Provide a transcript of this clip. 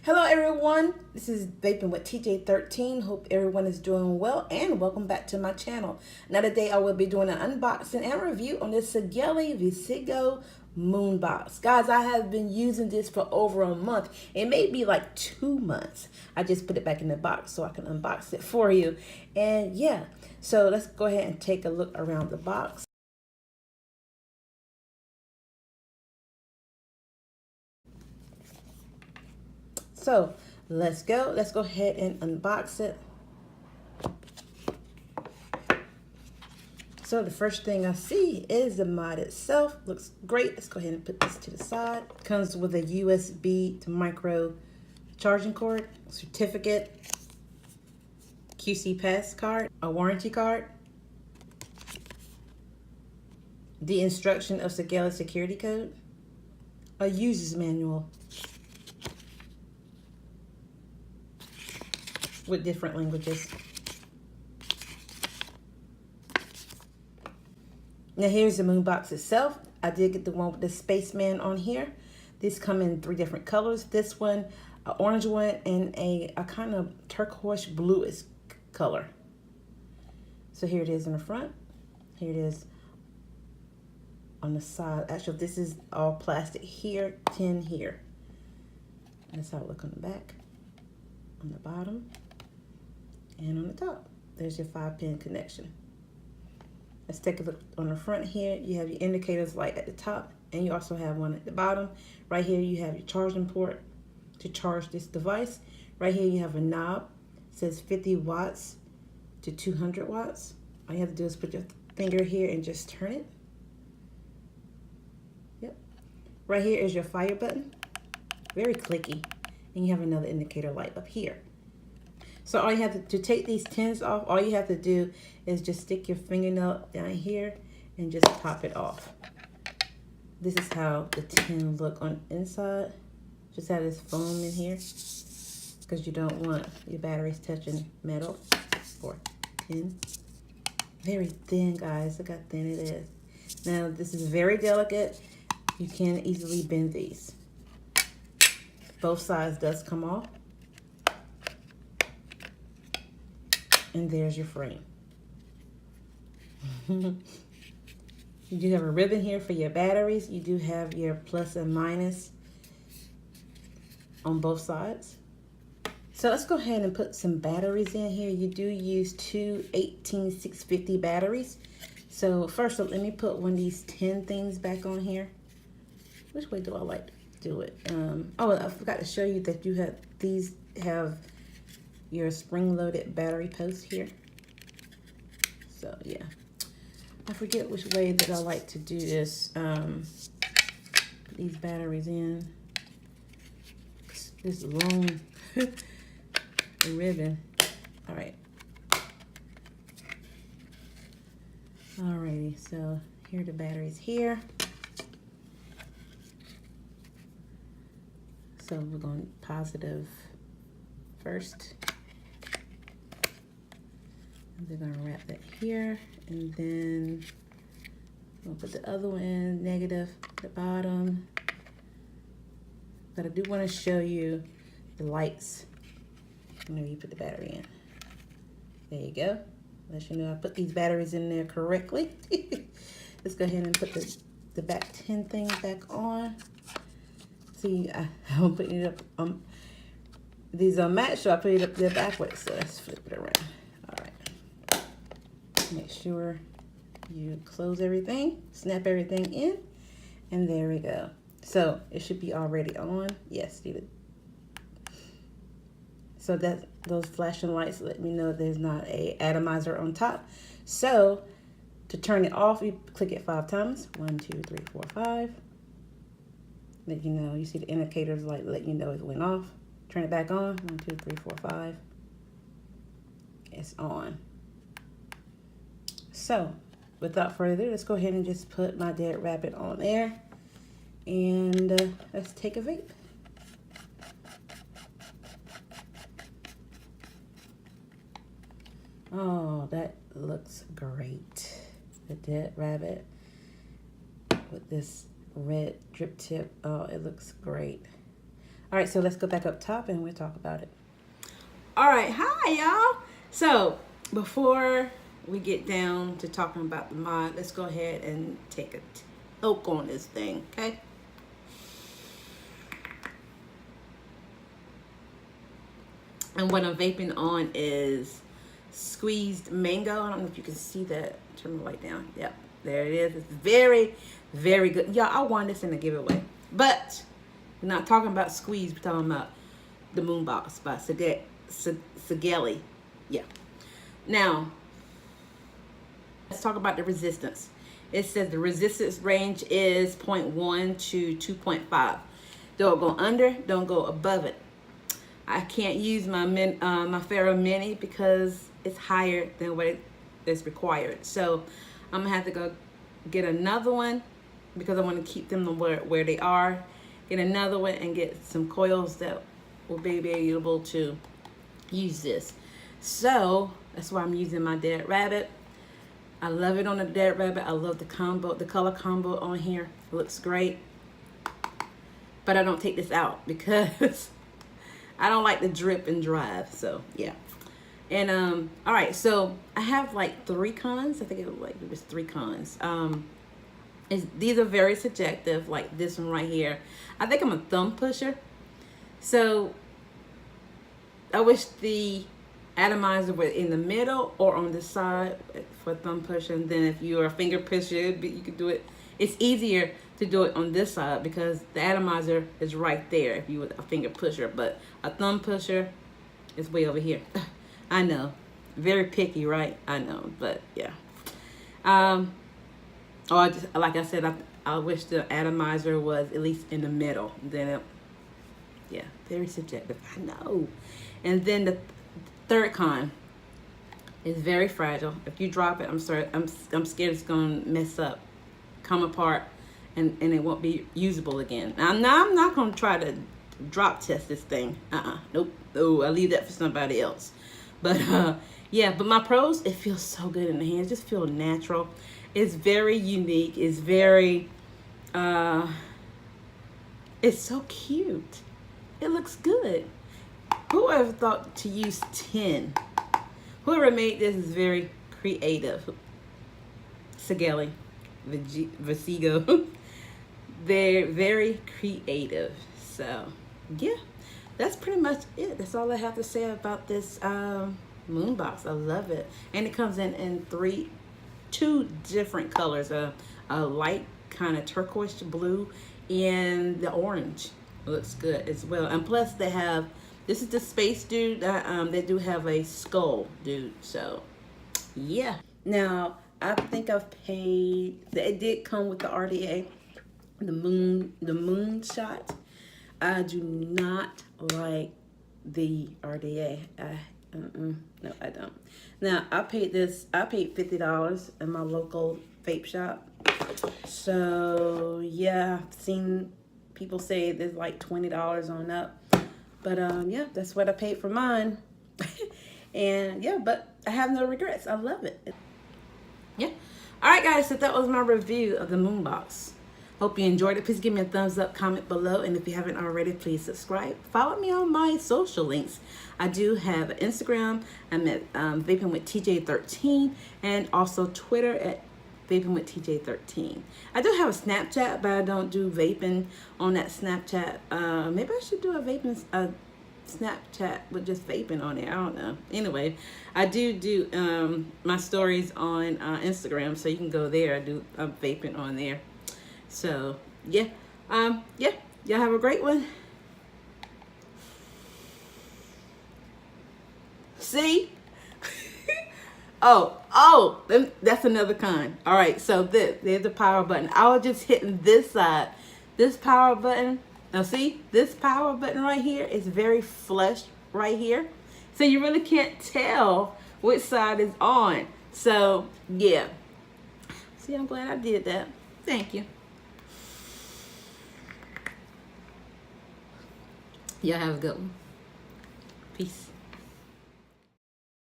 Hello everyone, this is Vaping with TJ13. Hope everyone is doing well and welcome back to my channel. Another day I will be doing an unboxing and review on this Sigelei Vcigo Moonbox. Guys, I have been using this for over a month. It may be like 2 months. I just put it back in the box so I can unbox it for you. And yeah, so let's go ahead and take a look around the box. So let's go. Let's go ahead and unbox it. So the first thing I see is the mod itself. Looks great. Let's go ahead and put this to the side. Comes with a USB to micro charging cord, certificate, QC pass card, a warranty card, the instruction of Siegele security code, a user's manual with different languages. Now here's the Moonbox itself. I did get the one with the spaceman on here. These come in 3 different colors. This one, an orange one, and a kind of turquoise bluish color. So here it is in the front. Here it is on the side. Actually, this is all plastic here, tin here. That's how it looks on the back, on the bottom, and on the top. There's your 5-pin connection. Let's take a look on the front here. You have your indicators light at the top, and you also have one at the bottom. Right here, you have your charging port to charge this device. Right here, you have a knob. It says 50 watts to 200 watts. All you have to do is put your finger here and just turn it. Yep. Right here is your fire button. Very clicky. And you have another indicator light up here. So all you have to take these tins off, all you have to do is just stick your fingernail down here and just pop it off. This is how the tin look on inside. Just have this foam in here because you don't want your batteries touching metal or tin. Very thin, guys. Look how thin it is. Now this is very delicate. You can easily bend these. Both sides does come off. And there's your frame. You do have a ribbon here for your batteries. You do have your plus and minus on both sides. So let's go ahead and put some batteries in here. You do use 2 18650 batteries. So first let me put one of these 10 things back on here. Which way do I like to do it? Oh, I forgot to show you that these have your spring-loaded battery post here. So yeah, I forget which way that I like to do this. Put these batteries in. This long ribbon. All right. Alrighty, so here are the batteries here. So we're going positive first. They're gonna wrap that here, and then we'll put the other one in negative at the bottom. But I do want to show you the lights whenever you put the battery in. There you go. Let you know I put these batteries in there correctly. Let's go ahead and put the back 10 things back on. See, I'm putting it up. These are matched, so I put it up there backwards. So let's flip it around. Make sure you close everything, snap everything in, and there we go. So it should be already on. Yes, see it. So that those flashing lights let me know there's not a atomizer on top. So to turn it off, you click it 5 times. 1, 2, 3, 4, 5. Let you know. You see the indicators light let you know it went off. Turn it back on. 1, 2, 3, 4, 5. It's on. So, without further ado, let's go ahead and just put my dead rabbit on there. And let's take a vape. Oh, that looks great. The dead rabbit with this red drip tip. Oh, it looks great. All right, so let's go back up top and we'll talk about it. All right, hi y'all. So before we get down to talking about the mod, let's go ahead and take a toke on this thing, okay? And what I'm vaping on is squeezed mango. I don't know if you can see that. Turn the light down. Yep, there it is. It's very, very good. Y'all, I won this in a giveaway. But we're not talking about squeeze. We're talking about the Moonbox by Sigelei. Yeah. Now, let's talk about the resistance. It says the resistance range is 0.1 to 2.5. Don't go under, don't go above it. I can't use my my Ferro Mini because it's higher than what is required. So I'm gonna have to go get another one because I want to keep them where they are. Get another one and get some coils that will be able to use this. So that's why I'm using my Dead Rabbit. I love it on the Dead Rabbit. I love the combo, the color combo on here. It looks great. But I don't take this out because I don't like the drip and drive. So yeah. And all right, so I have like 3 cons. I think it was 3 cons. These are very subjective, like this one right here. I think I'm a thumb pusher. So I wish the atomizer were in the middle or on the side for thumb push, and then if you're a finger pusher, you could do it. It's easier to do it on this side because the atomizer is right there if you were a finger pusher, but a thumb pusher is way over here. I know, very picky, right? I know, but yeah. Like I said, I wish the atomizer was at least in the middle. Then yeah, very subjective. I know. And then the third con is very fragile. If you drop it, I'm scared it's gonna mess up, come apart, and it won't be usable again. I'm not gonna try to drop test this thing. Nope. Oh, I leave that for somebody else. But yeah. But my pros, it feels so good in the hands. Just feel natural. It's very unique. It's very. It's so cute. It looks good. Whoever thought to use tin? Whoever made this is very creative. Sigelei Vcigo. They're very creative. So yeah, that's pretty much it. That's all I have to say about this Moonbox. I love it. And it comes in 2 different colors. A light kind of turquoise blue and the orange. It looks good as well. And plus they have, this is the space dude. They do have a skull dude. So yeah. Now I think I've paid. It did come with the RDA, the moon shot. I do not like the RDA. No, I don't. Now I paid $50 in my local vape shop. So yeah, I've seen people say there's like $20 on up. But yeah, that's what I paid for mine. And yeah, but I have no regrets. I love it. Yeah. All right, guys, so that was my review of the Moonbox. Hope you enjoyed it. Please give me a thumbs up, comment below, and if you haven't already, please subscribe. Follow me on my social links. I do have Instagram. I'm at Vaping with TJ13, and also Twitter at Vaping with TJ13. I do have a Snapchat, but I don't do vaping on that Snapchat. Maybe I should do a vaping Snapchat with just vaping on there. I don't know. Anyway, I do my stories on Instagram, so you can go there. I do vaping on there. So yeah, yeah. Y'all have a great one. See. Oh, that's another con. All right, so there's the power button. I was just hitting this side. This power button. Now see, this power button right here is very flush right here. So you really can't tell which side is on. So yeah. See, I'm glad I did that. Thank you. Y'all have a good one. Peace.